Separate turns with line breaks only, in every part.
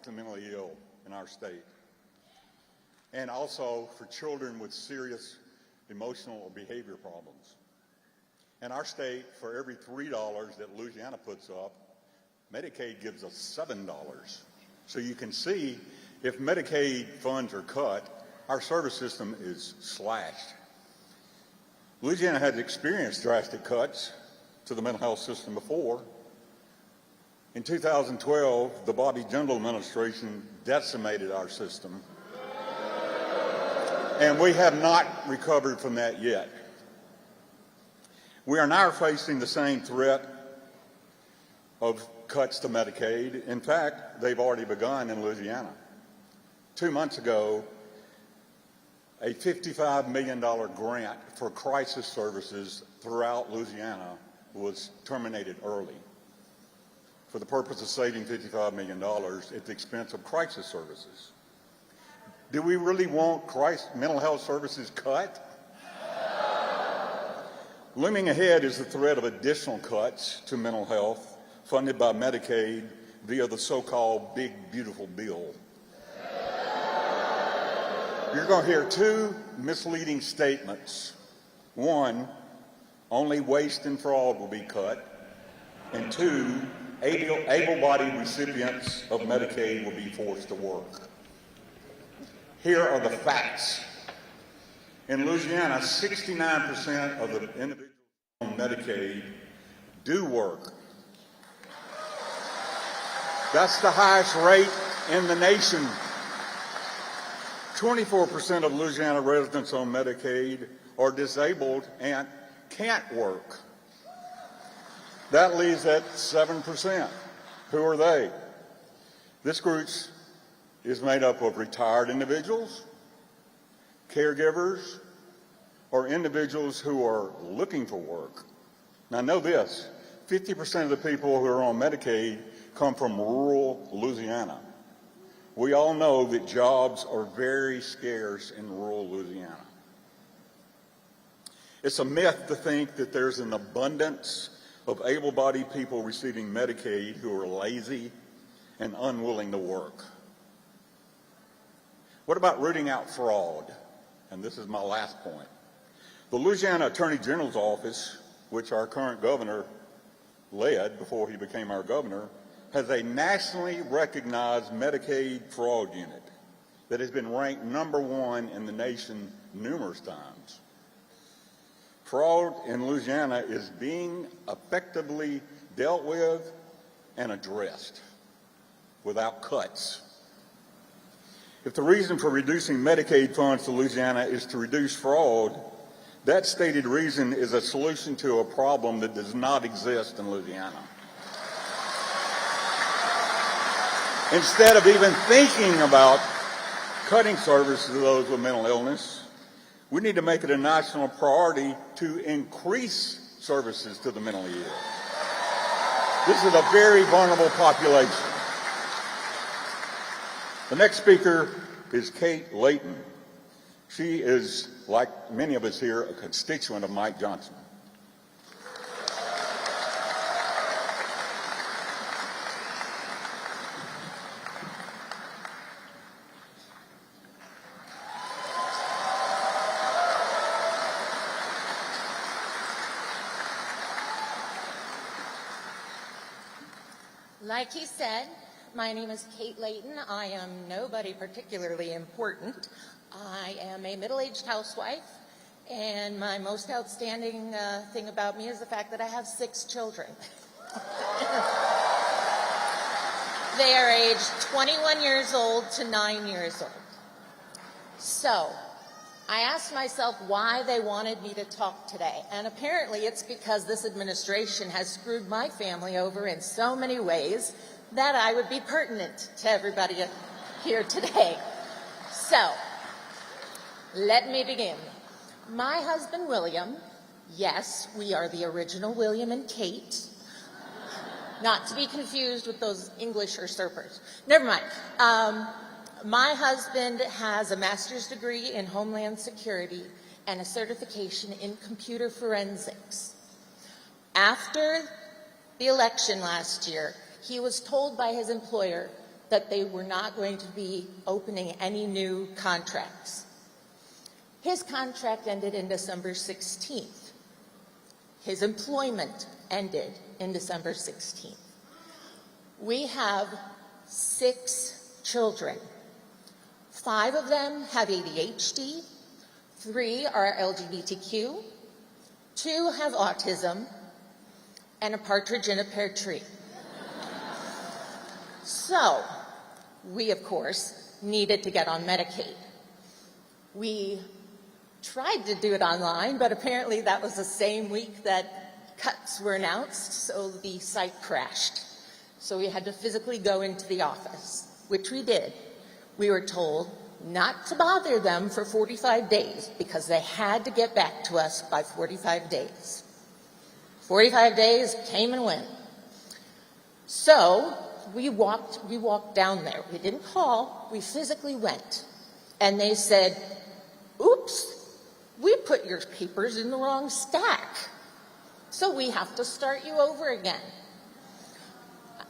to mentally ill in our state, and also for children with serious emotional or behavior problems. In our state, for every $3 that Louisiana puts up, Medicaid gives us $7. So you can see if Medicaid funds are cut, our service system is slashed. Louisiana has experienced drastic cuts to the mental health system before. In 2012, the Bobby Jindal administration decimated our system, and we have not recovered from that yet. We are now facing the same threat of cuts to Medicaid. In fact, they've already begun in Louisiana. 2 months ago, a $55 million grant for crisis services throughout Louisiana was terminated early for the purpose of saving $55 million at the expense of crisis services. Do we really want mental health services cut? Looming ahead is the threat of additional cuts to mental health funded by Medicaid via the so-called Big Beautiful Bill. You're going to hear two misleading statements. One, only waste and fraud will be cut. And two, able-bodied recipients of Medicaid will be forced to work. Here are the facts. In Louisiana, 69% of the individuals on Medicaid do work. That's the highest rate in the nation. 24% of Louisiana residents on Medicaid are disabled and can't work. That leaves that 7%. Who are they? This group is made up of retired individuals, caregivers, or individuals who are looking for work. Now know this, 50% of the people who are on Medicaid come from rural Louisiana. We all know that jobs are very scarce in rural Louisiana. It's a myth to think that there's an abundance of able-bodied people receiving Medicaid who are lazy and unwilling to work. What about rooting out fraud? And this is my last point. The Louisiana Attorney General's office, which our current governor led before he became our governor, has a nationally recognized Medicaid fraud unit that has been ranked #1 in the nation numerous times. Fraud in Louisiana is being effectively dealt with and addressed without cuts. If the reason for reducing Medicaid funds to Louisiana is to reduce fraud, that stated reason is a solution to a problem that does not exist in Louisiana. Instead of even thinking about cutting services to those with mental illness, we need to make it a national priority to increase services to the mentally ill. This is a very vulnerable population. The next speaker is Kate Layton. She is, like many of us here, a constituent of Mike Johnson.
Like he said, my name is Kate Layton. I am nobody particularly important. I am a middle-aged housewife, and my most outstanding thing about me is the fact that I have 6 children. They are aged 21 years old to 9 years old. So I asked myself why they wanted me to talk today, and apparently it's because this administration has screwed my family over in so many ways that I would be pertinent to everybody here today. So let me begin. My husband, William, yes, we are the original William and Kate, not to be confused with those English usurpers. Never mind. My husband has a master's degree in Homeland Security and a certification in computer forensics. After the election last year, he was told by his employer that they were not going to be opening any new contracts. His contract ended in December 16th. His employment ended in December 16th. We have 6 children. 5 of them have ADHD, 3 are LGBTQ, 2 have autism, and a partridge in a pear tree. So, we, of course, needed to get on Medicaid. We tried to do it online, but apparently that was the same week that cuts were announced, so the site crashed. So we had to physically go into the office, which we did. We were told not to bother them for 45 days because they had to get back to us by 45 days. 45 days came and went. So we walked down there. We didn't call, we physically went. And they said, oops, we put your papers in the wrong stack. So we have to start you over again.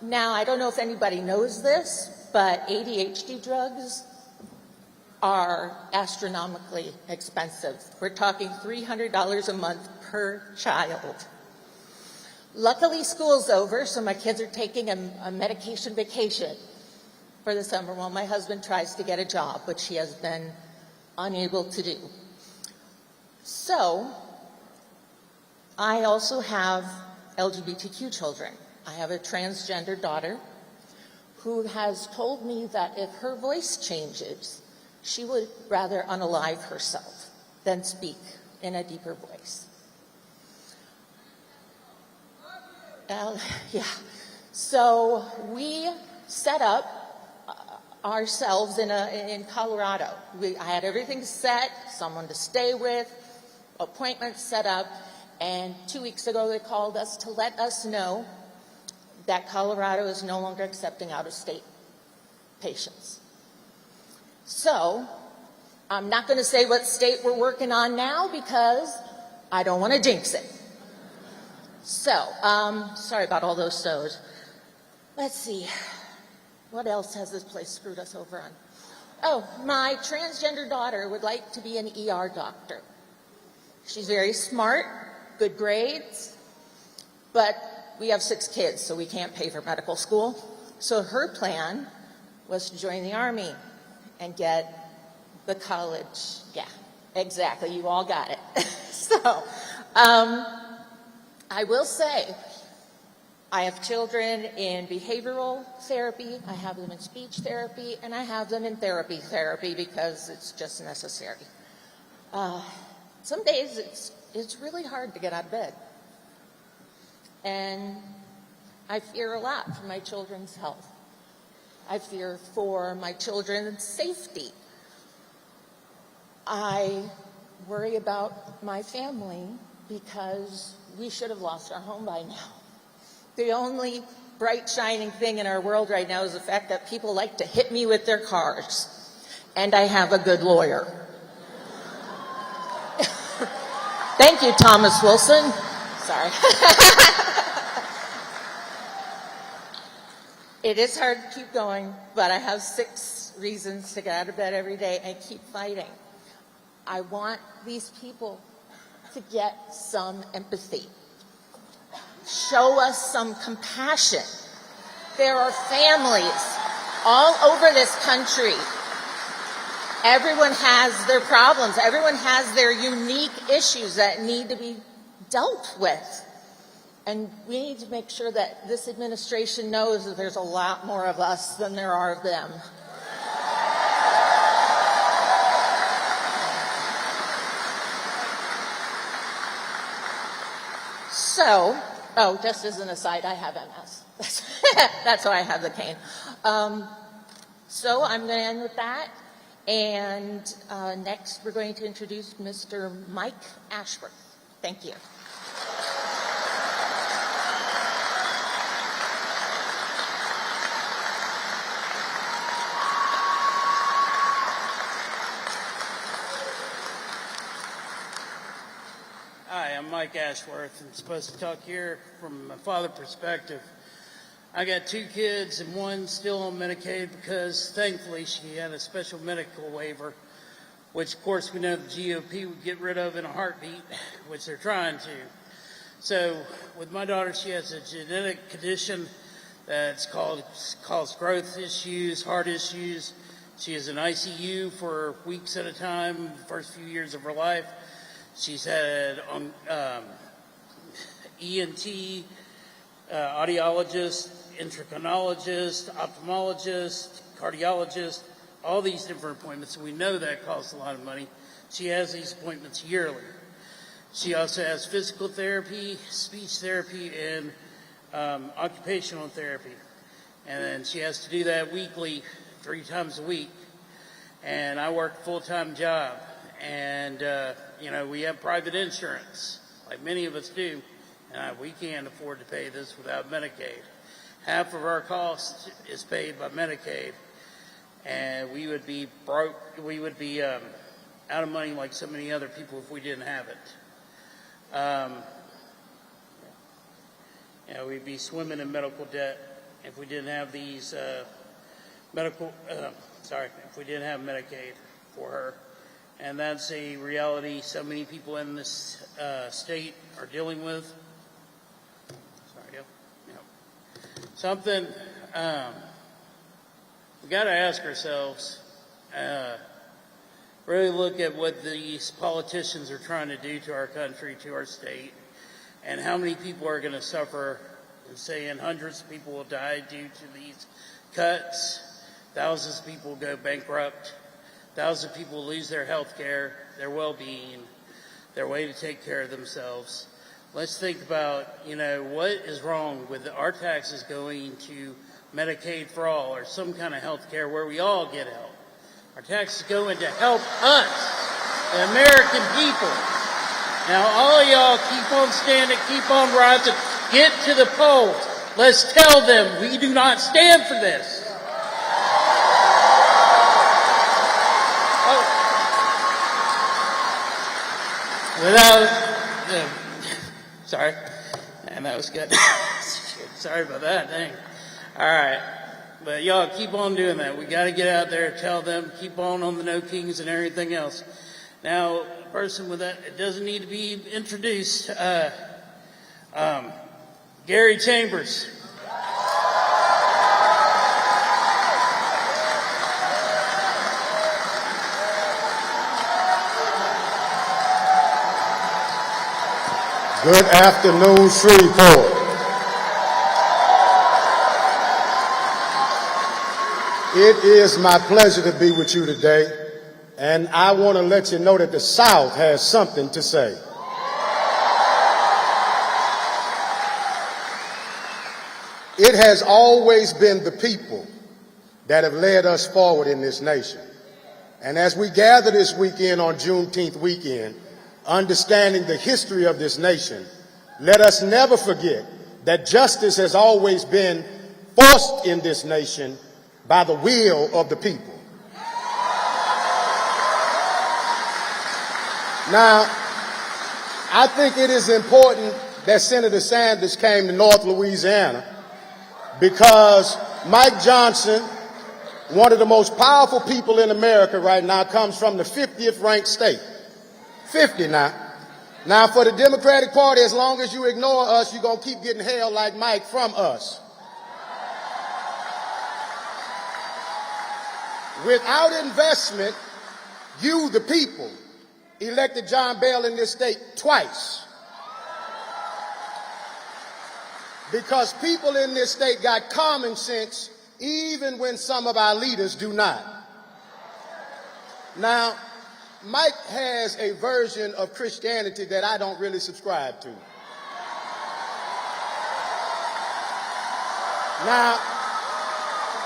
Now, I don't know if anybody knows this, but ADHD drugs are astronomically expensive. We're talking $300 a month per child. Luckily, school's over, so my kids are taking a medication vacation for the summer while my husband tries to get a job, which he has been unable to do. So, I also have LGBTQ children. I have a transgender daughter who has told me that if her voice changes, she would rather unalive herself than speak in a deeper voice. Yeah. So we set up ourselves in Colorado. I had everything set, someone to stay with, appointments set up, and 2 weeks ago they called us to let us know that Colorado is no longer accepting out-of-state patients. So I'm not going to say what state we're working on now because I don't want to jinx it. So, sorry about all those so's. Let's see. What else has this place screwed us over on? Oh, my transgender daughter would like to be an ER doctor. She's very smart, good grades, but we have 6 kids, so we can't pay for medical school. So her plan was to join the Army and get the college. Yeah, exactly. You all got it. So, I will say, I have children in behavioral therapy, I have them in speech therapy, and I have them in therapy because it's just necessary. Some days it's really hard to get out of bed. And I fear a lot for my children's health. I fear for my children's safety. I worry about my family because we should have lost our home by now. The only bright, shining thing in our world right now is the fact that people like to hit me with their cars. And I have a good lawyer. Thank you, Thomas Wilson. Sorry. It is hard to keep going, but I have 6 reasons to get out of bed every day and keep fighting. I want these people to get some empathy. Show us some compassion. There are families all over this country. Everyone has their problems. Everyone has their unique issues that need to be dealt with. And we need to make sure that this administration knows that there's a lot more of us than there are of them. So, oh, just as an aside, I have MS. That's why I have the cane. So I'm going to end with that. And next, we're going to introduce Mr. Mike Ashworth. Thank you.
Hi, I'm Mike Ashworth. I'm supposed to talk here from my father's perspective. I got 2 kids and one still on Medicaid because thankfully she had a special medical waiver, which of course we know the GOP would get rid of in a heartbeat, which they're trying to. So with my daughter, she has a genetic condition that's caused growth issues, heart issues. She is in ICU for weeks at a time, the first few years of her life. She's had ENT, audiologist, endocrinologist, ophthalmologist, cardiologist, all these different appointments. We know that costs a lot of money. She has these appointments yearly. She also has physical therapy, speech therapy, and occupational therapy. And then she has to do that weekly, 3 times a week. And I work a full-time job. And, we have private insurance, like many of us do. And we can't afford to pay this without Medicaid. Half of our cost is paid by Medicaid. And we would be broke, we would be out of money like so many other people if we didn't have it. We'd be swimming in medical debt if we didn't have these if we didn't have Medicaid for her. And that's a reality so many people in this state are dealing with. Something we got to ask ourselves, really look at what these politicians are trying to do to our country, to our state, and how many people are going to suffer, and saying hundreds of people will die due to these cuts, thousands of people will go bankrupt, thousands of people will lose their health care, their well-being, their way to take care of themselves. Let's think about, what is wrong with our taxes going to Medicaid for all or some kind of health care where we all get help. Our taxes go in to help us, the American people. Now, all y'all keep on standing, keep on rising, get to the polls. Let's tell them we do not stand for this. Sorry. And that was good. Sorry about that. Dang. All right. But y'all keep on doing that. We got to get out there, tell them, keep on the No Kings and everything else. Now, a person with that, it doesn't need to be introduced. Gary Chambers.
Good afternoon, Shreveport. It is my pleasure to be with you today, and I want to let you know that the South has something to say. It has always been the people that have led us forward in this nation. And as we gather this weekend on Juneteenth weekend, understanding the history of this nation, let us never forget that justice has always been forced in this nation by the will of the people. Now, I think it is important that Senator Sanders came to North Louisiana because Mike Johnson, one of the most powerful people in America right now, comes from the 50th ranked state. 50 now. Now, for the Democratic Party, as long as you ignore us, you're going to keep getting hell like Mike from us. Without investment, you, the people, elected John Bell in this state twice. Because people in this state got common sense, even when some of our leaders do not. Now, Mike has a version of Christianity that I don't really subscribe to. Now,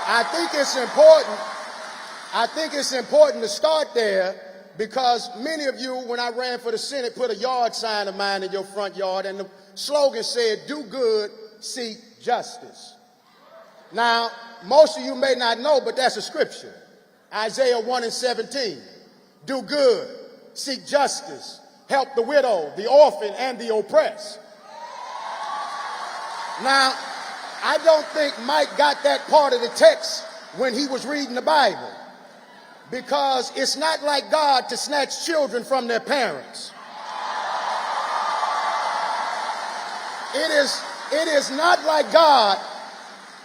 I think it's important to start there because many of you, when I ran for the Senate, put a yard sign of mine in your front yard, and the slogan said, "Do good, seek justice." Now, most of you may not know, but that's a scripture. Isaiah 1:17. Do good, seek justice, help the widow, the orphan, and the oppressed. Now, I don't think Mike got that part of the text when he was reading the Bible, because it's not like God to snatch children from their parents. It is not like God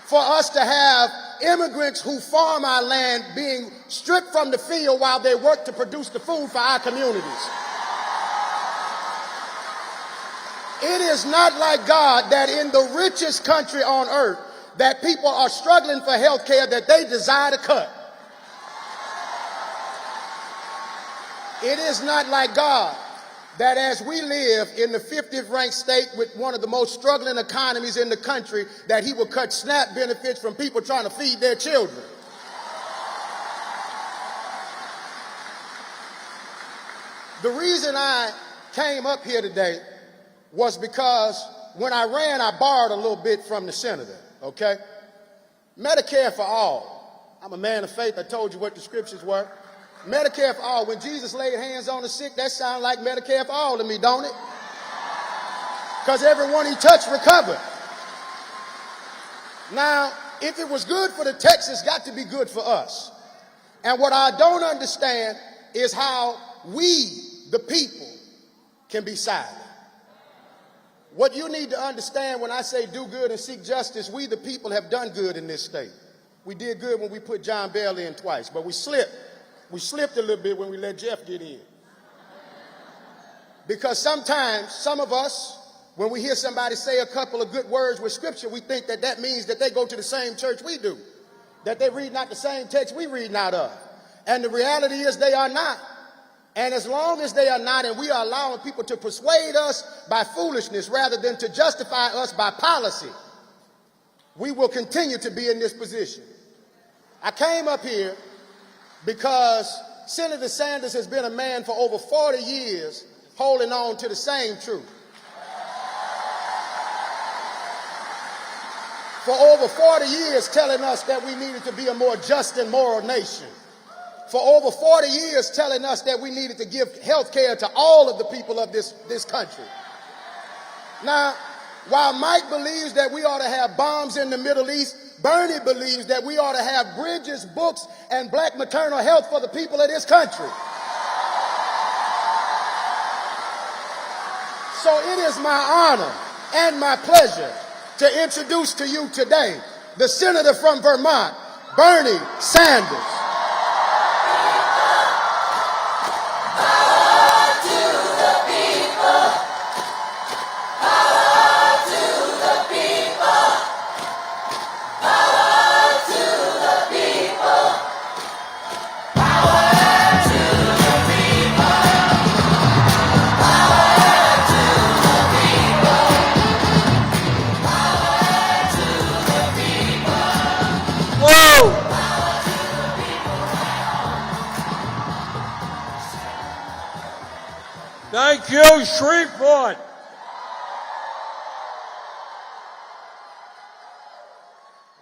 for us to have immigrants who farm our land being stripped from the field while they work to produce the food for our communities. It is not like God that in the richest country on earth that people are struggling for health care that they desire to cut. It is not like God that as we live in the 50th ranked state with one of the most struggling economies in the country, that he will cut SNAP benefits from people trying to feed their children. The reason I came up here today was because when I ran, I borrowed a little bit from the senator, okay? Medicare for all. I'm a man of faith. I told you what the scriptures were. Medicare for all. When Jesus laid hands on the sick, that sounds like Medicare for all to me, don't it? Because everyone he touched recovered. Now, if it was good for the Texans, it's got to be good for us. And what I don't understand is how we, the people, can be silent. What you need to understand when I say do good and seek justice, we, the people, have done good in this state. We did good when we put John Bell in twice, but we slipped. We slipped a little bit when we let Jeff get in. Because sometimes, some of us, when we hear somebody say a couple of good words with scripture, we think that that means that they go to the same church we do, that they read not the same text we read out of. And the reality is they are not. And as long as they are not, and we are allowing people to persuade us by foolishness rather than to justify us by policy, we will continue to be in this position. I came up here because Senator Sanders has been a man for over 40 years holding on to the same truth. For over 40 years telling us that we needed to be a more just and moral nation. For over 40 years telling us that we needed to give health care to all of the people of this country. Now, while Mike believes that we ought to have bombs in the Middle East, Bernie believes that we ought to have bridges, books, and black maternal health for the people of this country. So it is my honor and my pleasure to introduce to you today the senator from Vermont, Bernie Sanders.
Thank you, Shreveport.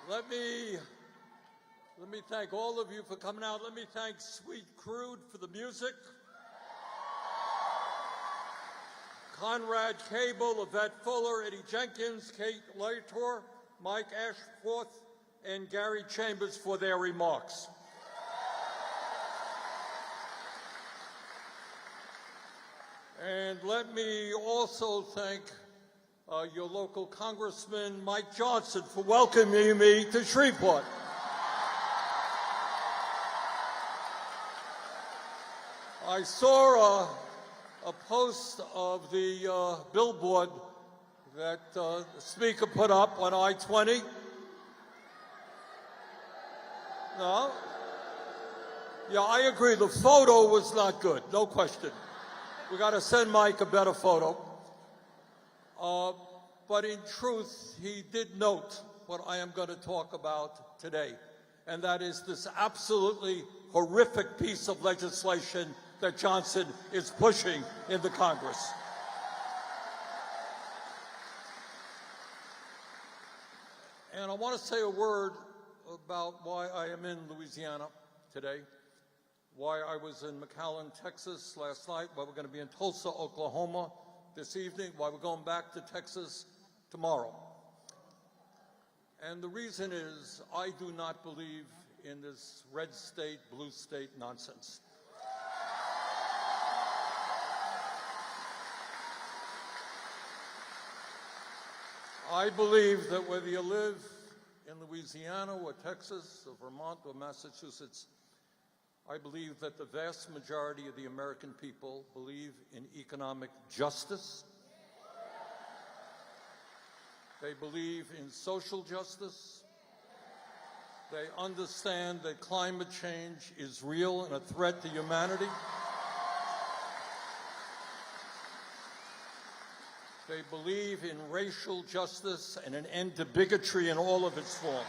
Let me thank all of you for coming out. Let me thank Sweet Crude for the music, Conrad Cable, Yvette Fuller, Eddie Jenkins, Kate Lator, Mike Ashforth, and Gary Chambers for their remarks. And let me also thank your local Congressman, Mike Johnson, for welcoming me to Shreveport. I saw a post of the billboard that the speaker put up on I-20. No? Yeah, I agree. The photo was not good, no question. We got to send Mike a better photo. But in truth, he did note what I am going to talk about today, and that is this absolutely horrific piece of legislation that Johnson is pushing in the Congress. And I want to say a word about why I am in Louisiana today, why I was in McAllen, Texas last night, why we're going to be in Tulsa, Oklahoma this evening, why we're going back to Texas tomorrow. And the reason is I do not believe in this red state, blue state nonsense. I believe that whether you live in Louisiana or Texas or Vermont or Massachusetts, I believe that the vast majority of the American people believe in economic justice. They believe in social justice. They understand that climate change is real and a threat to humanity. They believe in racial justice and an end to bigotry in all of its forms.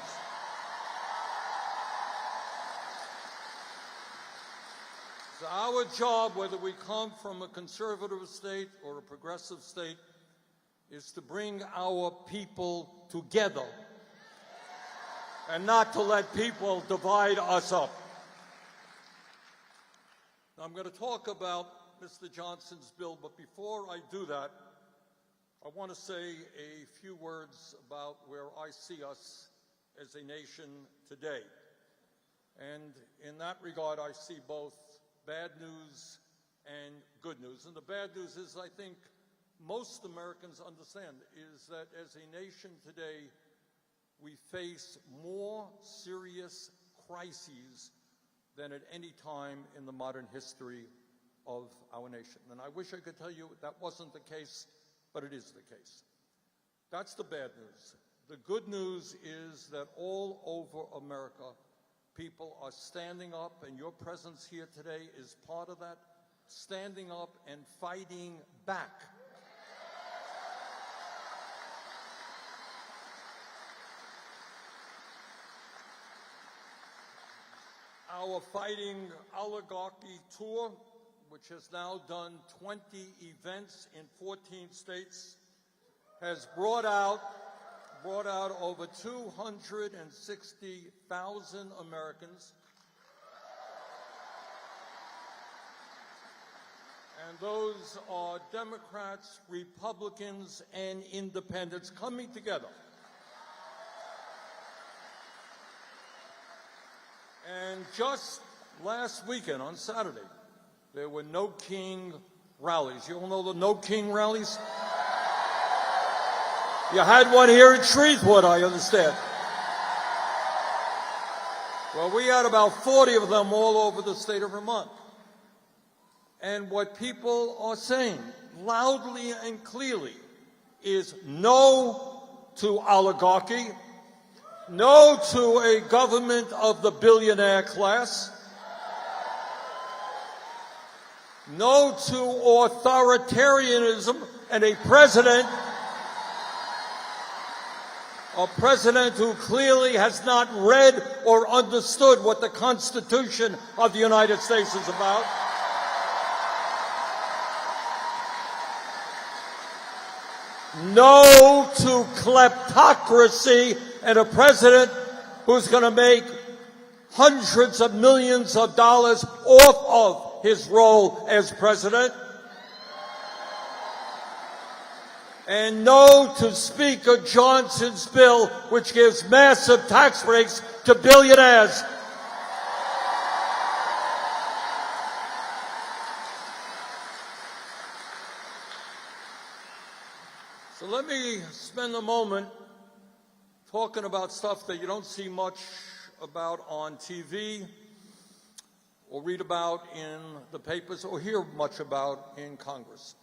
It's our job, whether we come from a conservative state or a progressive state, is to bring our people together and not to let people divide us up. Now, I'm going to talk about Mr. Johnson's bill, but before I do that, I want to say a few words about where I see us as a nation today. And in that regard, I see both bad news and good news. And the bad news is, I think most Americans understand, is that as a nation today, we face more serious crises than at any time in the modern history of our nation. And I wish I could tell you that wasn't the case, but it is the case. That's the bad news. The good news is that all over America, people are standing up, and your presence here today is part of that, standing up and fighting back. Our Fighting Oligarchy tour, which has now done 20 events in 14 states, has brought out over 260,000 Americans. And those are Democrats, Republicans, and independents coming together. And just last weekend, on Saturday, there were No King rallies. You all know the No King rallies? You had one here in Shreveport, I understand. Well, we had about 40 of them all over the state of Vermont. And what people are saying, loudly and clearly, is no to oligarchy, no to a government of the billionaire class, no to authoritarianism, and a president who clearly has not read or understood what the Constitution of the United States is about. No to kleptocracy and a president who's going to make hundreds of millions of dollars off of his role as president. And no to Speaker Johnson's bill, which gives massive tax breaks to billionaires. So let me spend a moment talking about stuff that you don't see much about on TV or read about in the papers or hear much about in Congress.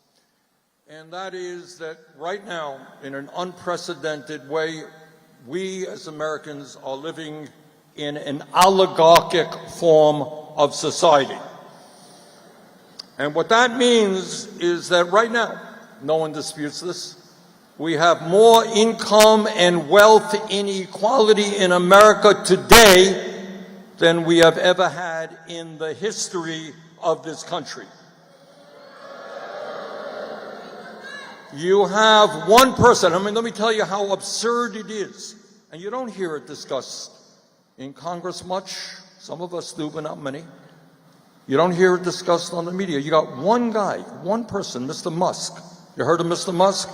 And that is that right now, in an unprecedented way, we as Americans are living in an oligarchic form of society. And what that means is that right now, no one disputes this, we have more income and wealth inequality in America today than we have ever had in the history of this country. You have one person, let me tell you how absurd it is, and you don't hear it discussed in Congress much. Some of us do, but not many. You don't hear it discussed on the media. You got one guy, one person, Mr. Musk. You heard of Mr. Musk?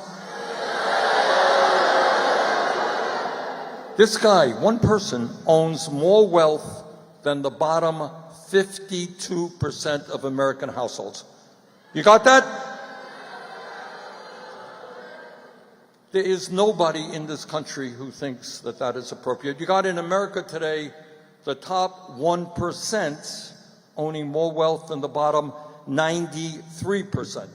This guy, one person, owns more wealth than the bottom 52% of American households. You got that? There is nobody in this country who thinks that that is appropriate. You got in America today the top 1% owning more wealth than the bottom 93%.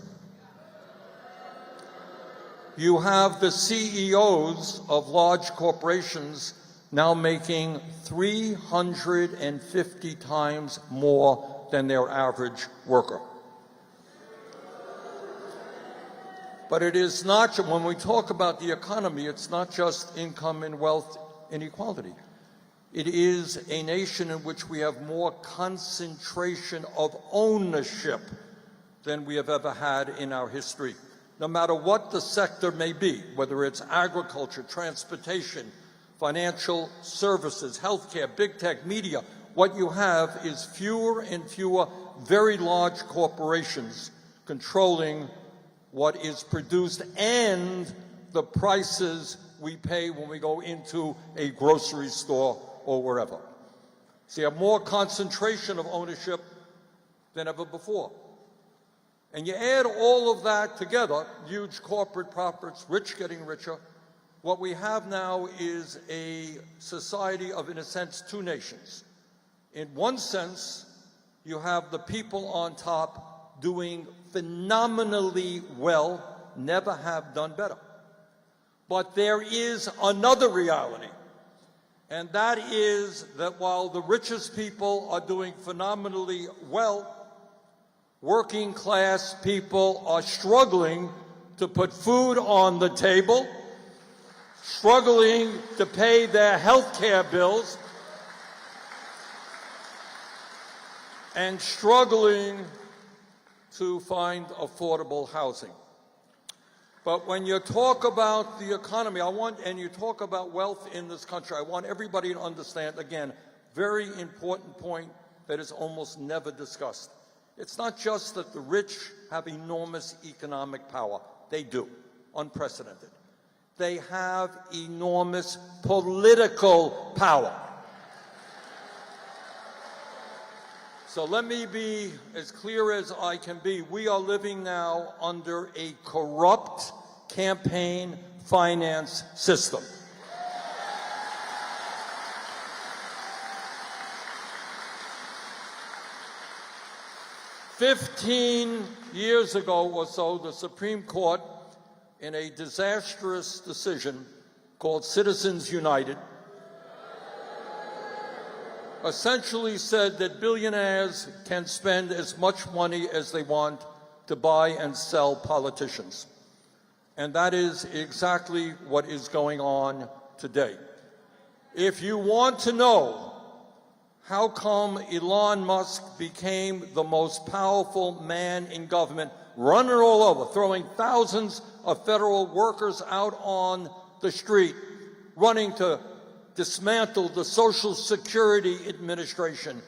You have the CEOs of large corporations now making 350 times more than their average worker. But it is not, when we talk about the economy, it's not just income and wealth inequality. It is a nation in which we have more concentration of ownership than we have ever had in our history. No matter what the sector may be, whether it's agriculture, transportation, financial services, healthcare, big tech, media, what you have is fewer and fewer very large corporations controlling what is produced and the prices we pay when we go into a grocery store or wherever. So you have more concentration of ownership than ever before. And you add all of that together, huge corporate profits, rich getting richer, what we have now is a society of, in a sense, two nations. In one sense, you have the people on top doing phenomenally well, never have done better. But there is another reality, and that is that while the richest people are doing phenomenally well, working class people are struggling to put food on the table, struggling to pay their health care bills, and struggling to find affordable housing. But when you talk about the economy, and you talk about wealth in this country, I want everybody to understand, again, very important point that is almost never discussed. It's not just that the rich have enormous economic power. They do, unprecedented. They have enormous political power. So let me be as clear as I can be. We are living now under a corrupt campaign finance system. "15 years ago or so, the Supreme Court, in a disastrous decision called Citizens United, essentially said that billionaires can spend as much money as they want to buy and sell politicians. And that is exactly what is going on today. If you want to know how come Elon Musk became the most powerful man in government, running all over, throwing thousands of federal workers out on the street, running to dismantle the Social Security Administration,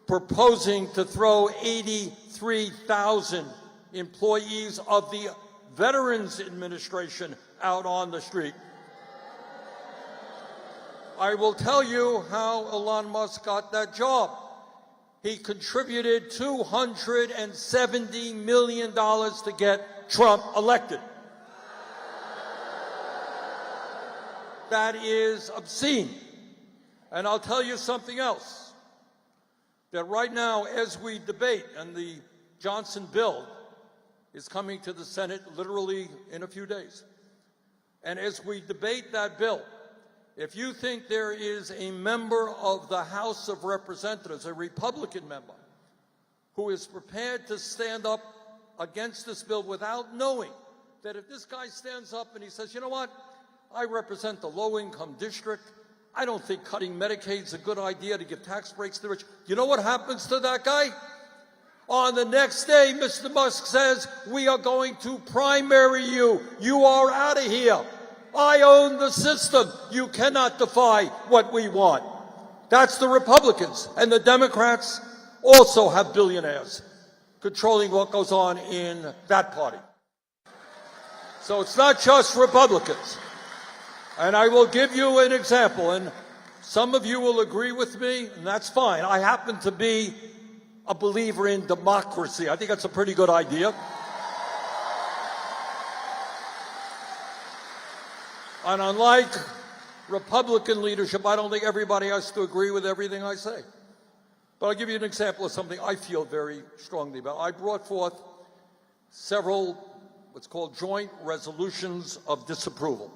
proposing to throw 83,000 employees of the Veterans Administration out on the street. I will tell you how Elon Musk got that job. He contributed $270 million to get Trump elected. That is obscene. And I'll tell you something else, that right now as we debate, and the Johnson bill is coming to the Senate literally in a few days, and as we debate that bill, if you think there is a member of the House of Representatives, a Republican member, who is prepared to stand up against this bill without knowing that if this guy stands up and he says, you know what, I represent the low-income district, I don't think cutting Medicaid is a good idea to give tax breaks to the rich. You know what happens to that guy? On the next day, Mr. Musk says, we are going to primary you. You are out of here. I own the system. You cannot defy what we want. That's the Republicans. And the Democrats also have billionaires controlling what goes on in that party. So it's not just Republicans. And I will give you an example, and some of you will agree with me, and that's fine. I happen to be a believer in democracy. I think that's a pretty good idea. And unlike Republican leadership, I don't think everybody has to agree with everything I say. But I'll give you an example of something I feel very strongly about. I brought forth several what's called joint resolutions of disapproval.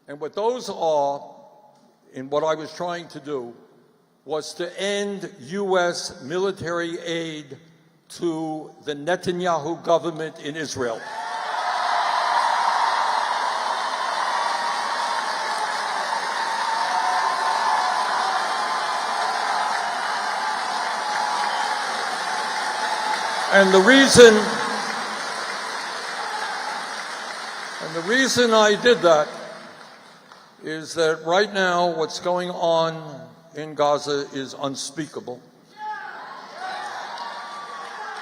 And what those are, and what I was trying to do, was to end U.S. military aid to the Netanyahu government in Israel. And the reason I did that is that right now what's going on in Gaza is unspeakable.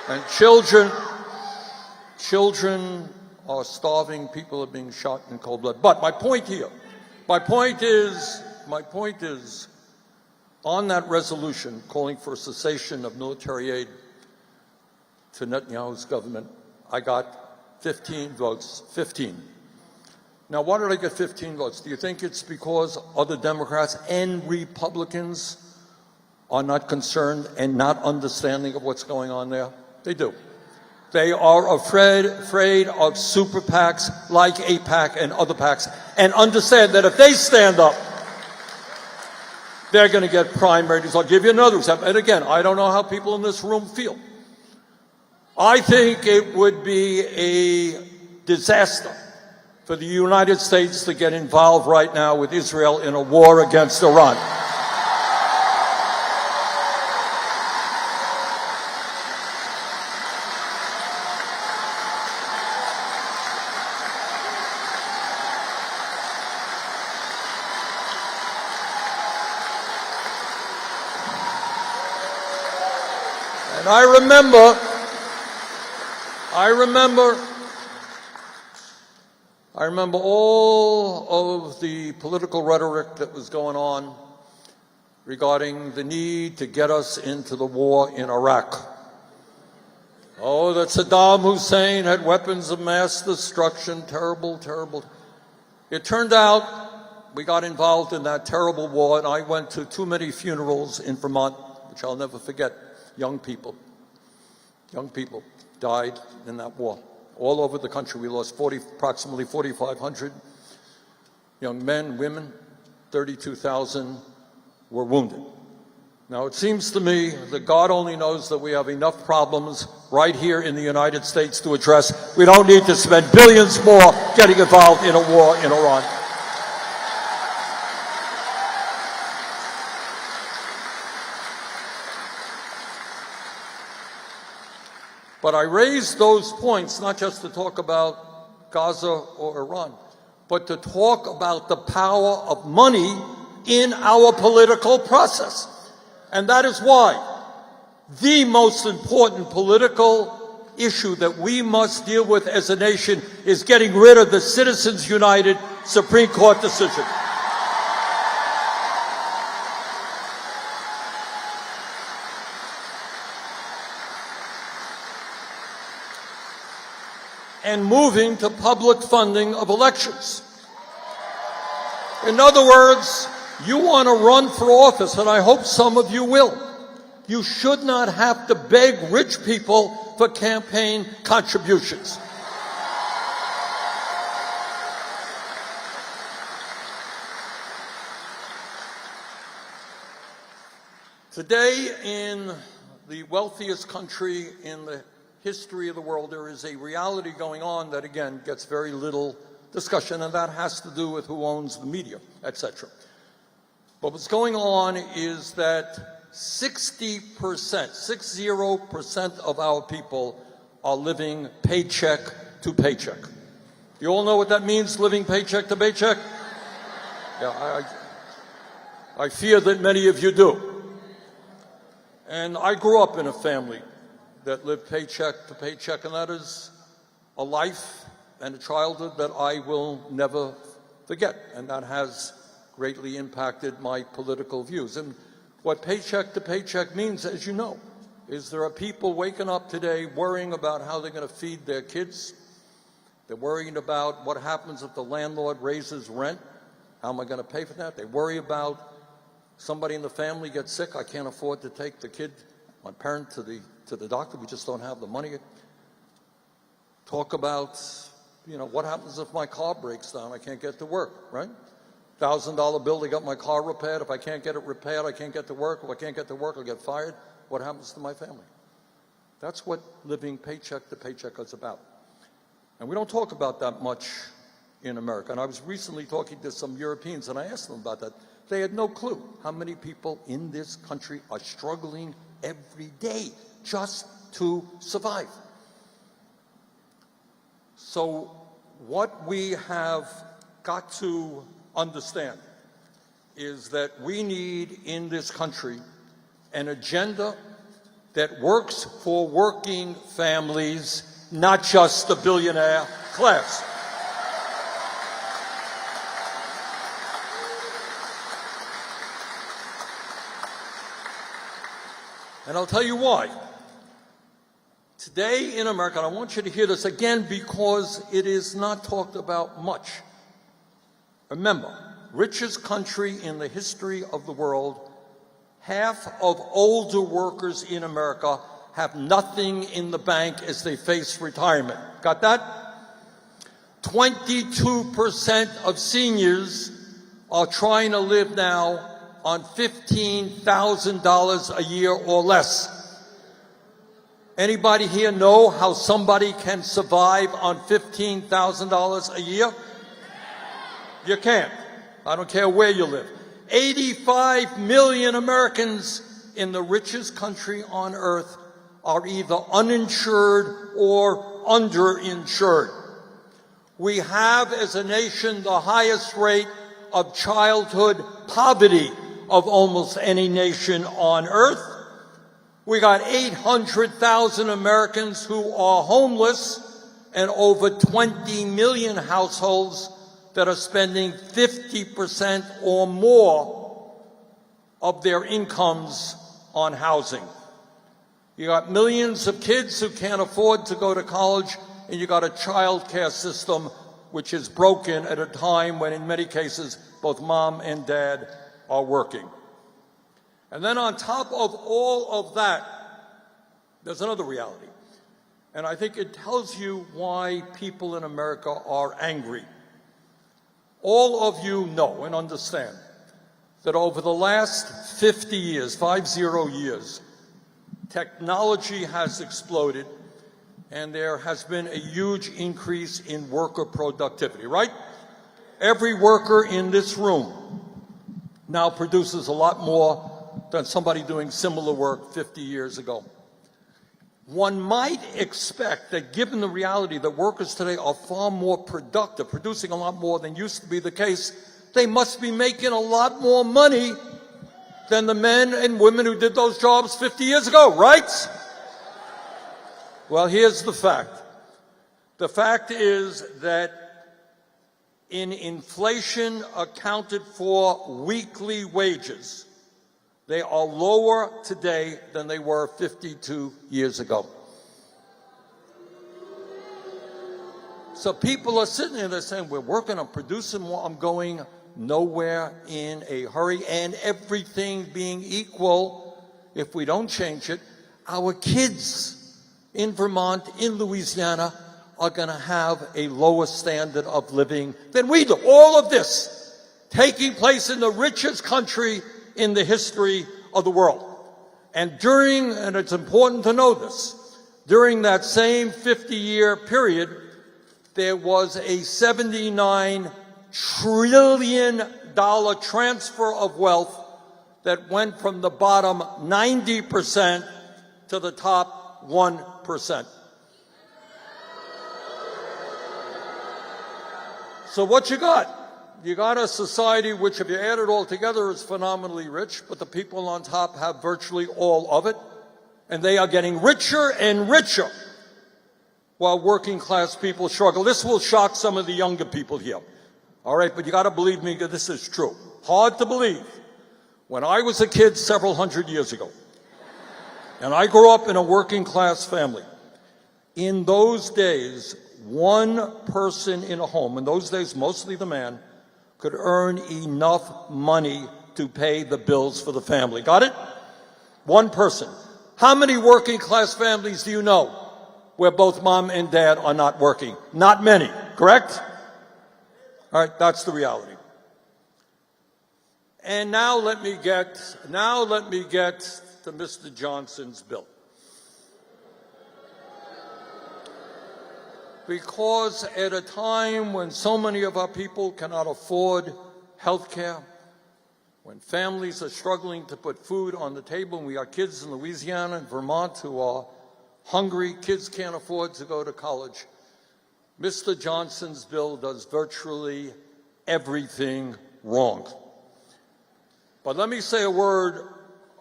And children are starving, people are being shot in cold blood. But my point is, on that resolution calling for cessation of military aid to Netanyahu's government, I got 15 votes, 15. Now, why did I get 15 votes? Do you think it's because other Democrats and Republicans are not concerned and not understanding of what's going on there? They do. They are afraid of super PACs like AIPAC and other PACs, and understand that if they stand up, they're going to get prime ratings. I'll give you another example. And again, I don't know how people in this room feel. I think it would be a disaster for the United States to get involved right now with Israel in a war against Iran. And I remember all of the political rhetoric that was going on regarding the need to get us into the war in Iraq. Oh, that Saddam Hussein had weapons of mass destruction, terrible, terrible. It turned out we got involved in that terrible war, and I went to too many funerals in Vermont, which I'll never forget. Young people died in that war. All over the country, we lost approximately 4,500 young men, women, 32,000 were wounded. Now, it seems to me that God only knows that we have enough problems right here in the United States to address. We don't need to spend billions more getting involved in a war in Iran. But I raised those points not just to talk about Gaza or Iran, but to talk about the power of money in our political process. And that is why the most important political issue that we must deal with as a nation is getting rid of the Citizens United Supreme Court decision. And moving to public funding of elections. In other words, you want to run for office, and I hope some of you will. You should not have to beg rich people for campaign contributions. Today, in the wealthiest country in the history of the world, there is a reality going on that, again, gets very little discussion, and that has to do with who owns the media, etc. But what's going on is that 60% of our people are living paycheck to paycheck. You all know what that means, living paycheck to paycheck? Yeah, I fear that many of you do. And I grew up in a family that lived paycheck to paycheck, and that is a life and a childhood that I will never get, and that has greatly impacted my political views. And what paycheck to paycheck means, as you know, is there are people waking up today worrying about how they're going to feed their kids. They're worrying about what happens if the landlord raises rent. How am I going to pay for that? They worry about somebody in the family gets sick. I can't afford to take the kid, my parent, to the doctor. We just don't have the money. Talk about, what happens if my car breaks down? I can't get to work, right? $1,000 bill to get my car repaired. If I can't get it repaired, I can't get to work. If I can't get to work, I'll get fired. What happens to my family? That's what living paycheck to paycheck is about. And we don't talk about that much in America. And I was recently talking to some Europeans, and I asked them about that. They had no clue how many people in this country are struggling every day just to survive. So what we have got to understand is that we need in this country an agenda that works for working families, not just the billionaire class. And I'll tell you why. Today in America, and I want you to hear this again because it is not talked about much. Remember, richest country in the history of the world, half of older workers in America have nothing in the bank as they face retirement. Got that? 22% of seniors are trying to live now on $15,000 a year or less. Anybody here know how somebody can survive on $15,000 a year? You can't. I don't care where you live. 85 million Americans in the richest country on earth are either uninsured or underinsured. We have, as a nation, the highest rate of childhood poverty of almost any nation on earth. We got 800,000 Americans who are homeless and over 20 million households that are spending 50% or more of their incomes on housing. You got millions of kids who can't afford to go to college, and you got a child care system which is broken at a time when, in many cases, both mom and dad are working. And then on top of all of that, there's another reality. And I think it tells you why people in America are angry. All of you know and understand that over the last 50 years, 50 years, technology has exploded and there has been a huge increase in worker productivity, right? Every worker in this room now produces a lot more than somebody doing similar work 50 years ago. One might expect that given the reality that workers today are far more productive, producing a lot more than used to be the case, they must be making a lot more money than the men and women who did those jobs 50 years ago, right? Well, here's the fact. The fact is that in inflation accounted for weekly wages, they are lower today than they were 52 years ago. So people are sitting there, they're saying, we're working on producing more. I'm going nowhere in a hurry. And everything being equal, if we don't change it, our kids in Vermont, in Louisiana, are going to have a lower standard of living than we do. All of this taking place in the richest country in the history of the world. And it's important to know this, during that same 50-year period, there was a $79 trillion transfer of wealth that went from the bottom 90% to the top 1%. So what you got? You got a society which, if you add it all together, is phenomenally rich, but the people on top have virtually all of it, and they are getting richer and richer while working class people struggle. This will shock some of the younger people here. All right, but you got to believe me, this is true. Hard to believe. When I was a kid several hundred years ago, and I grew up in a working class family, in those days, one person in a home, in those days mostly the man, could earn enough money to pay the bills for the family. Got it? One person. How many working class families do you know where both mom and dad are not working? Not many, correct? All right, that's the reality. And now let me get to Mr. Johnson's bill. Because at a time when so many of our people cannot afford health care, when families are struggling to put food on the table, and we got kids in Louisiana and Vermont who are hungry, kids can't afford to go to college, Mr. Johnson's bill does virtually everything wrong. But let me say a word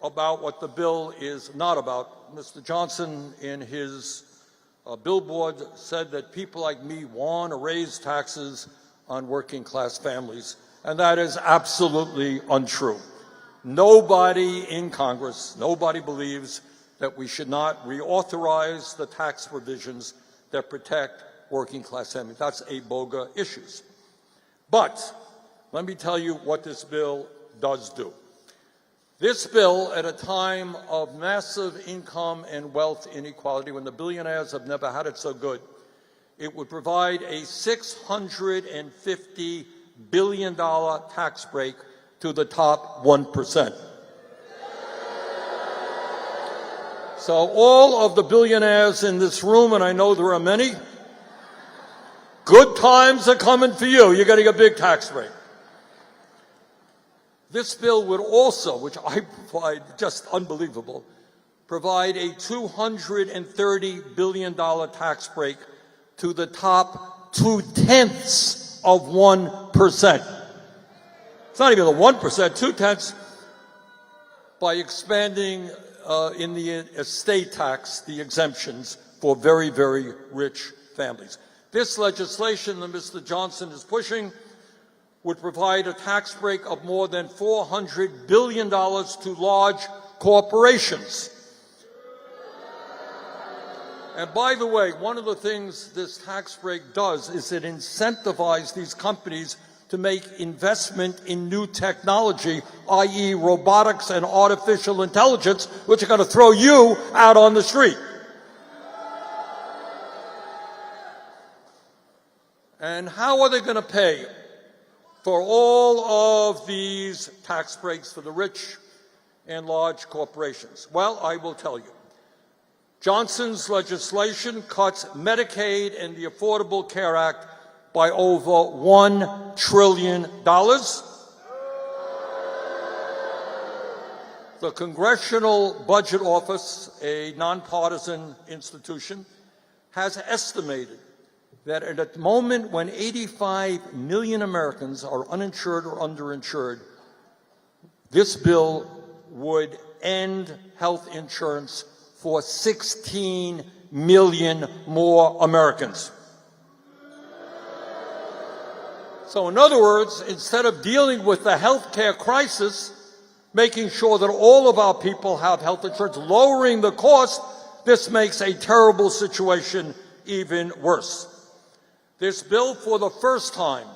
about what the bill is not about. Mr. Johnson, in his billboard, said that people like me want to raise taxes on working class families, and that is absolutely untrue. Nobody in Congress, nobody believes that we should not reauthorize the tax provisions that protect working class families. That's a boga issue. But let me tell you what this bill does do. This bill, at a time of massive income and wealth inequality, when the billionaires have never had it so good, it would provide a $650 billion tax break to the top 1%. So all of the billionaires in this room, and I know there are many, good times are coming for you. You're getting a big tax break. This bill would also, which I find just unbelievable, provide a $230 billion tax break to the top 0.2%. It's not even the 1%, 0.2, by expanding in the estate tax the exemptions for very, very rich families. This legislation that Mr. Johnson is pushing would provide a tax break of more than $400 billion to large corporations. And by the way, one of the things this tax break does is it incentivizes these companies to make investment in new technology, i.e. robotics and artificial intelligence, which are going to throw you out on the street. And how are they going to pay for all of these tax breaks for the rich and large corporations? Well, I will tell you. Johnson's legislation cuts Medicaid and the Affordable Care Act by over $1 trillion. The Congressional Budget Office, a nonpartisan institution, has estimated that at a moment when 85 million Americans are uninsured or underinsured, this bill would end health insurance for 16 million more Americans. So in other words, instead of dealing with the health care crisis, making sure that all of our people have health insurance, lowering the cost, this makes a terrible situation even worse. This bill, for the first time,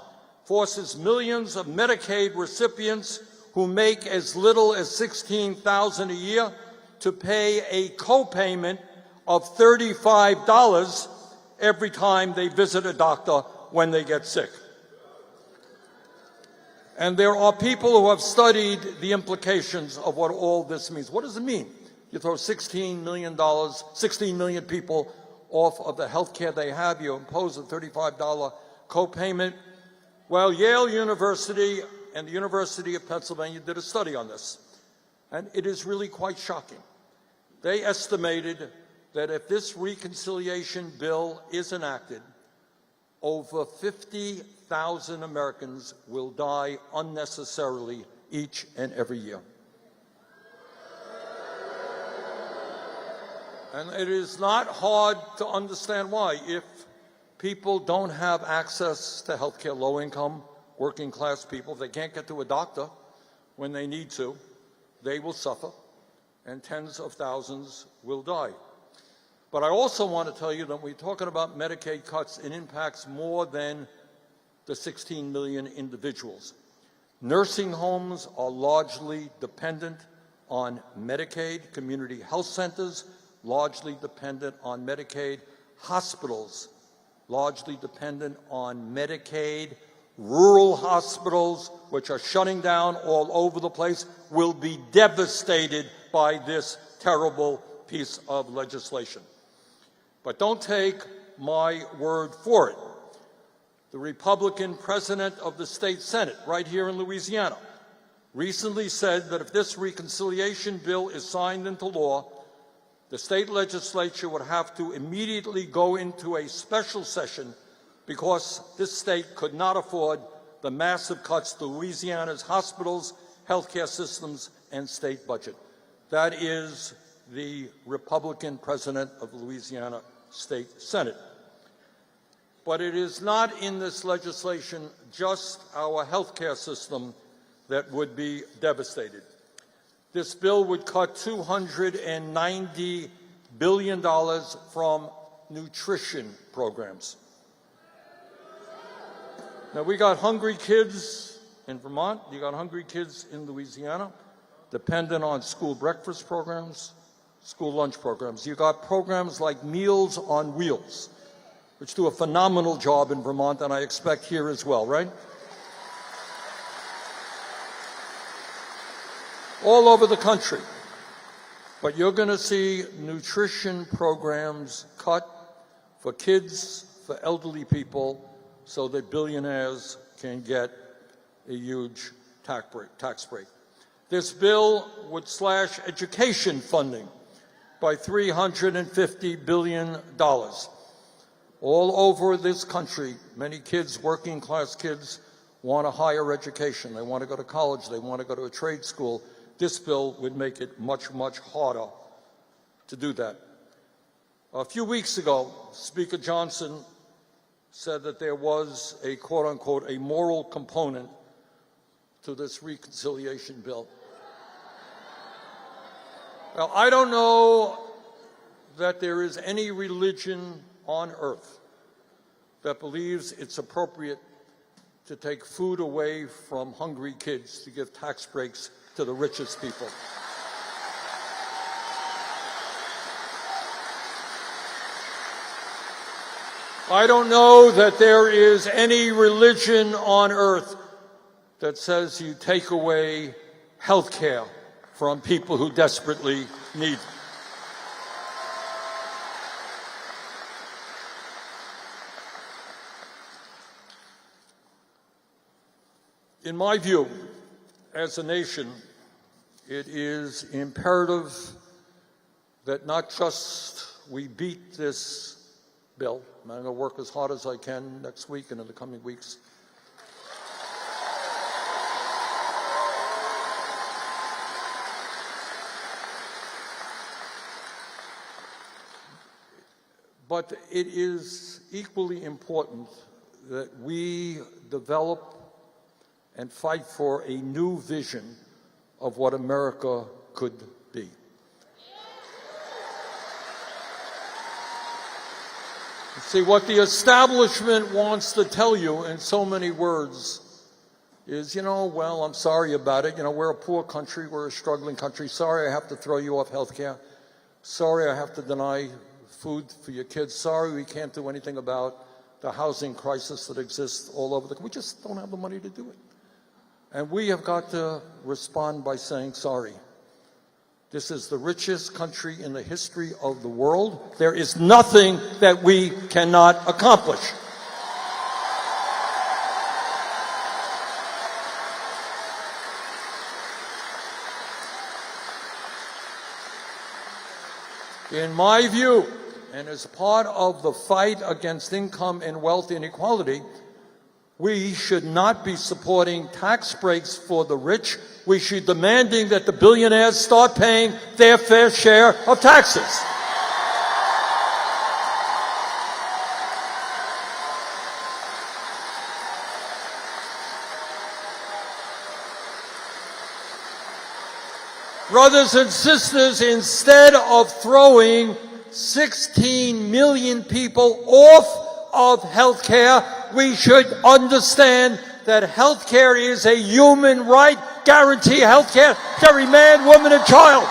forces millions of Medicaid recipients who make as little as $16,000 a year to pay a copayment of $35 every time they visit a doctor when they get sick. And there are people who have studied the implications of what all this means. What does it mean? You throw $16 million people off of the health care they have, you impose a $35 copayment. Well, Yale University and the University of Pennsylvania did a study on this, and it is really quite shocking. They estimated that if this reconciliation bill is enacted, over 50,000 Americans will die unnecessarily each and every year. And it is not hard to understand why. If people don't have access to health care, low income working class people. If they can't get to a doctor when they need to, they will suffer, and tens of thousands will die. But I also want to tell you that when we're talking about Medicaid cuts, it impacts more than the 16 million individuals. Nursing homes are largely dependent on Medicaid. Community health centers, largely dependent on Medicaid. Hospitals, largely dependent on Medicaid. Rural hospitals, which are shutting down all over the place, will be devastated by this terrible piece of legislation. But don't take my word for it. The Republican president of the state Senate, right here in Louisiana, recently said that if this reconciliation bill is signed into law, the state legislature would have to immediately go into a special session because this state could not afford the massive cuts to Louisiana's hospitals, healthcare systems, and state budget. That is the Republican president of the Louisiana State Senate. But it is not in this legislation just our healthcare system that would be devastated. This bill would cut $290 billion from nutrition programs. Now, we got hungry kids in Vermont, you got hungry kids in Louisiana, dependent on school breakfast programs, school lunch programs. You got programs like Meals on Wheels, which do a phenomenal job in Vermont, and I expect here as well, right? All over the country. But you're going to see nutrition programs cut for kids, for elderly people, so that billionaires can get a huge tax break. This bill would slash education funding by $350 billion. All over this country, many kids, working class kids, want a higher education. They want to go to college. They want to go to a trade school. This bill would make it much, much harder to do that. A few weeks ago, Speaker Johnson said that there was a, quote unquote, a moral component to this reconciliation bill. Now, I don't know that there is any religion on earth that believes it's appropriate to take food away from hungry kids to give tax breaks to the richest people. I don't know that there is any religion on earth that says you take away health care from people who desperately need it. In my view, as a nation, it is imperative that not just we beat this bill, and I'm going to work as hard as I can next week and in the coming weeks, but it is equally important that we develop and fight for a new vision of what America could be. See, what the establishment wants to tell you in so many words is, well, I'm sorry about it. We're a poor country. We're a struggling country. Sorry I have to throw you off health care. Sorry I have to deny food for your kids. Sorry we can't do anything about the housing crisis that exists all over the country. We just don't have the money to do it. And we have got to respond by saying sorry. This is the richest country in the history of the world. There is nothing that we cannot accomplish. In my view, and as part of the fight against income and wealth inequality, we should not be supporting tax breaks for the rich. We should be demanding that the billionaires start paying their fair share of taxes. Brothers and sisters, instead of throwing 16 million people off of health care, we should understand that health care is a human right. Guarantee health care to every man, woman, and child.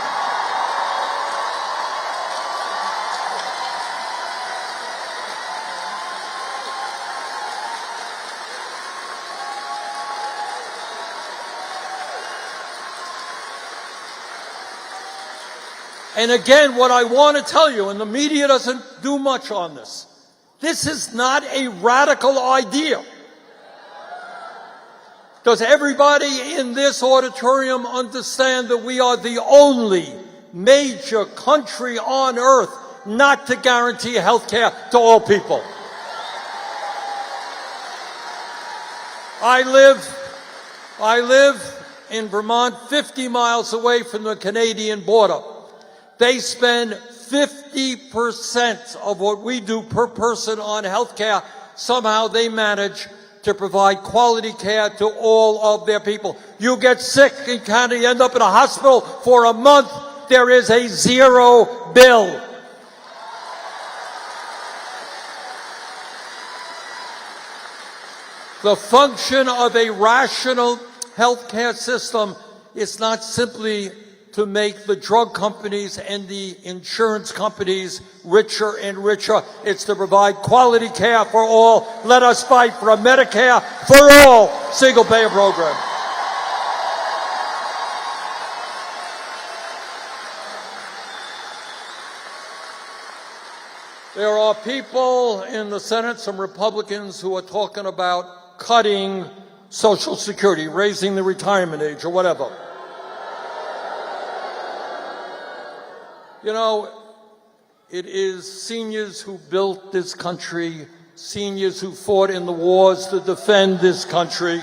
And again, what I want to tell you, and the media doesn't do much on this, this is not a radical idea. Does everybody in this auditorium understand that we are the only major country on earth not to guarantee health care to all people? I live in Vermont, 50 miles away from the Canadian border. They spend 50% of what we do per person on health care. Somehow they manage to provide quality care to all of their people. You get sick in Canada, you end up in a hospital for a month, there is a zero bill. The function of a rational health care system is not simply to make the drug companies and the insurance companies richer and richer. It's to provide quality care for all. Let us fight for a Medicare for all single-payer program. There are people in the Senate, some Republicans, who are talking about cutting Social Security, raising the retirement age or whatever. You know, it is seniors who built this country, seniors who fought in the wars to defend this country.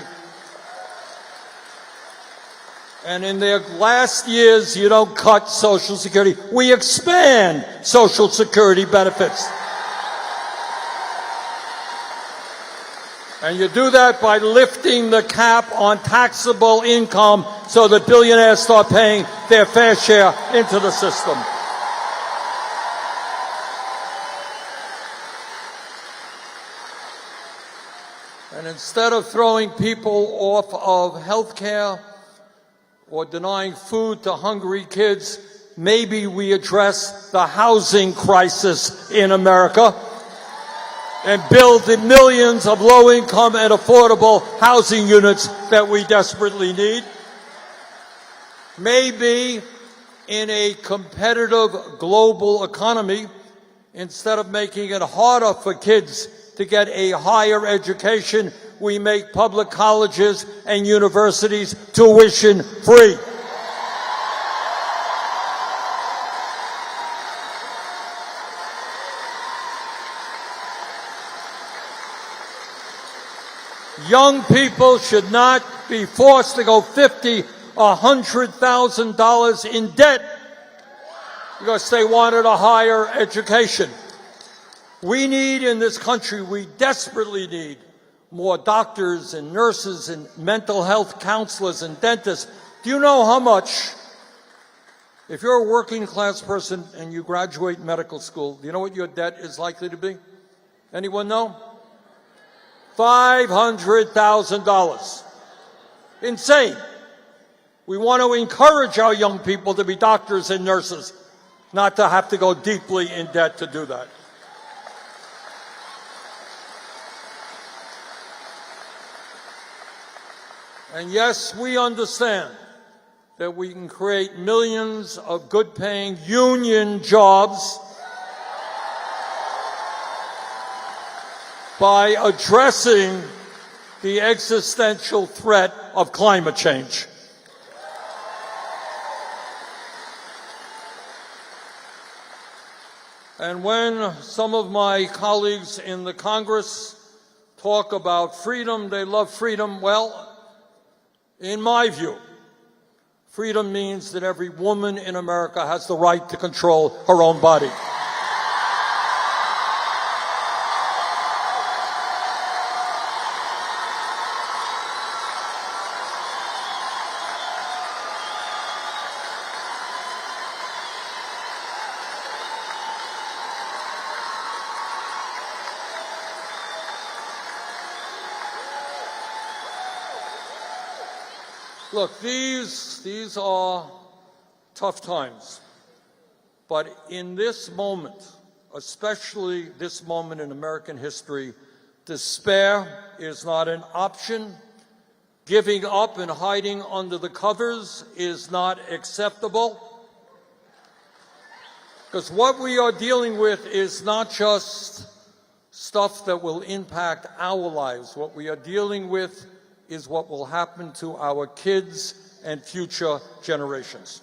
And in their last years, you don't cut Social Security. We expand Social Security benefits. And you do that by lifting the cap on taxable income so that billionaires start paying their fair share into the system. And instead of throwing people off of health care or denying food to hungry kids, maybe we address the housing crisis in America and build the millions of low-income and affordable housing units that we desperately need. Maybe in a competitive global economy, instead of making it harder for kids to get a higher education, we make public colleges and universities tuition free. Young people should not be forced to go $50,000 or $100,000 in debt because they wanted a higher education. We need in this country, we desperately need more doctors and nurses and mental health counselors and dentists. Do you know how much, if you're a working class person and you graduate medical school, do you know what your debt is likely to be? Anyone know? $500,000. Insane. We want to encourage our young people to be doctors and nurses, not to have to go deeply in debt to do that. And yes, we understand that we can create millions of good-paying union jobs by addressing the existential threat of climate change. And when some of my colleagues in the Congress talk about freedom, they love freedom, well, in my view, freedom means that every woman in America has the right to control her own body. Look, these are tough times. But in this moment, especially this moment in American history, despair is not an option. Giving up and hiding under the covers is not acceptable. Because what we are dealing with is not just stuff that will impact our lives. What we are dealing with is what will happen to our kids and future generations.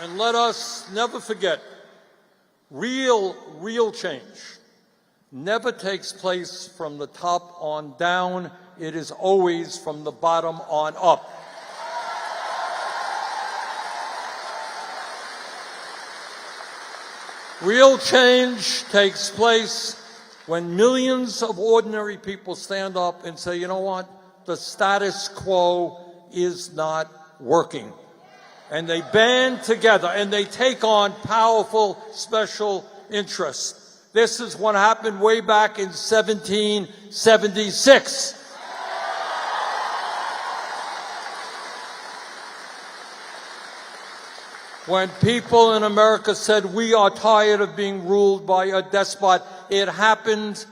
And let us never forget, real change never takes place from the top on down. It is always from the bottom on up. Real change takes place when millions of ordinary people stand up and say, you know what, the status quo is not working. And they band together and they take on powerful special interests. This is what happened way back in 1776. When people in America said, we are tired of being ruled by a despot. It happened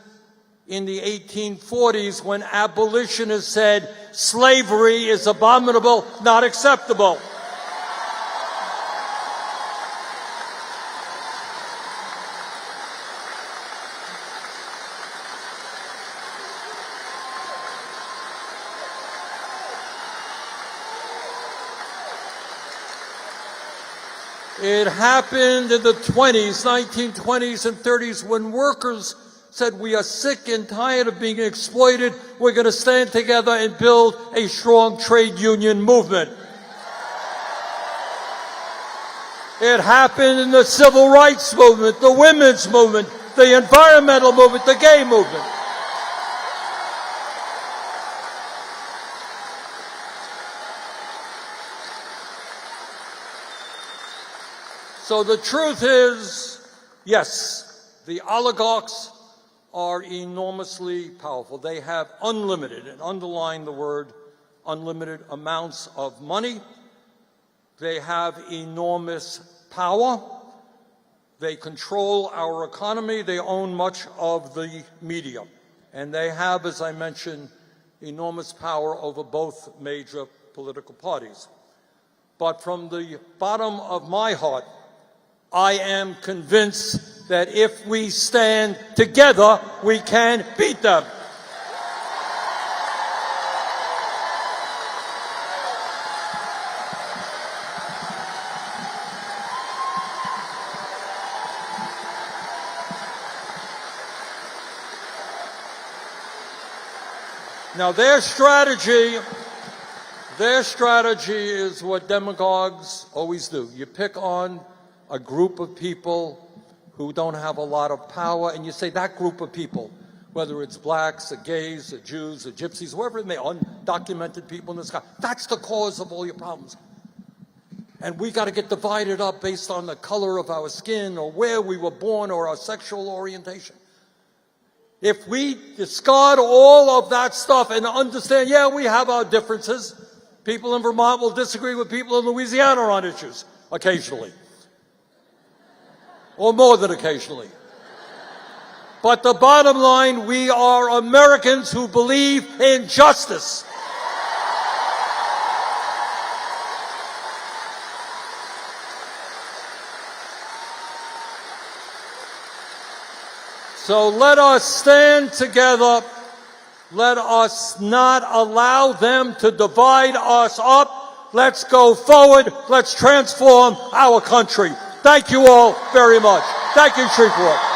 in the 1840s when abolitionists said, slavery is abominable, not acceptable. It happened in the 20s, 1920s and 30s when workers said, we are sick and tired of being exploited. We're going to stand together and build a strong trade union movement. It happened in the civil rights movement, the women's movement, the environmental movement, the gay movement. So the truth is, yes, the oligarchs are enormously powerful. They have unlimited, and underline the word unlimited, amounts of money. They have enormous power. They control our economy. They own much of the media. And they have, as I mentioned, enormous power over both major political parties. But from the bottom of my heart, I am convinced that if we stand together, we can beat them. Now, their strategy is what demagogues always do. You pick on a group of people who don't have a lot of power, and you say that group of people, whether it's blacks, or gays, or Jews, or gypsies, whoever it may, undocumented people in this country, that's the cause of all your problems. And we got to get divided up based on the color of our skin, or where we were born, or our sexual orientation. If we discard all of that stuff and understand, yeah, we have our differences. People in Vermont will disagree with people in Louisiana on issues, occasionally. Or more than occasionally. But the bottom line, we are Americans who believe in justice. So let us stand together. Let us not allow them to divide us up. Let's go forward. Let's transform our country. Thank you all very much. Thank you, Shreveport.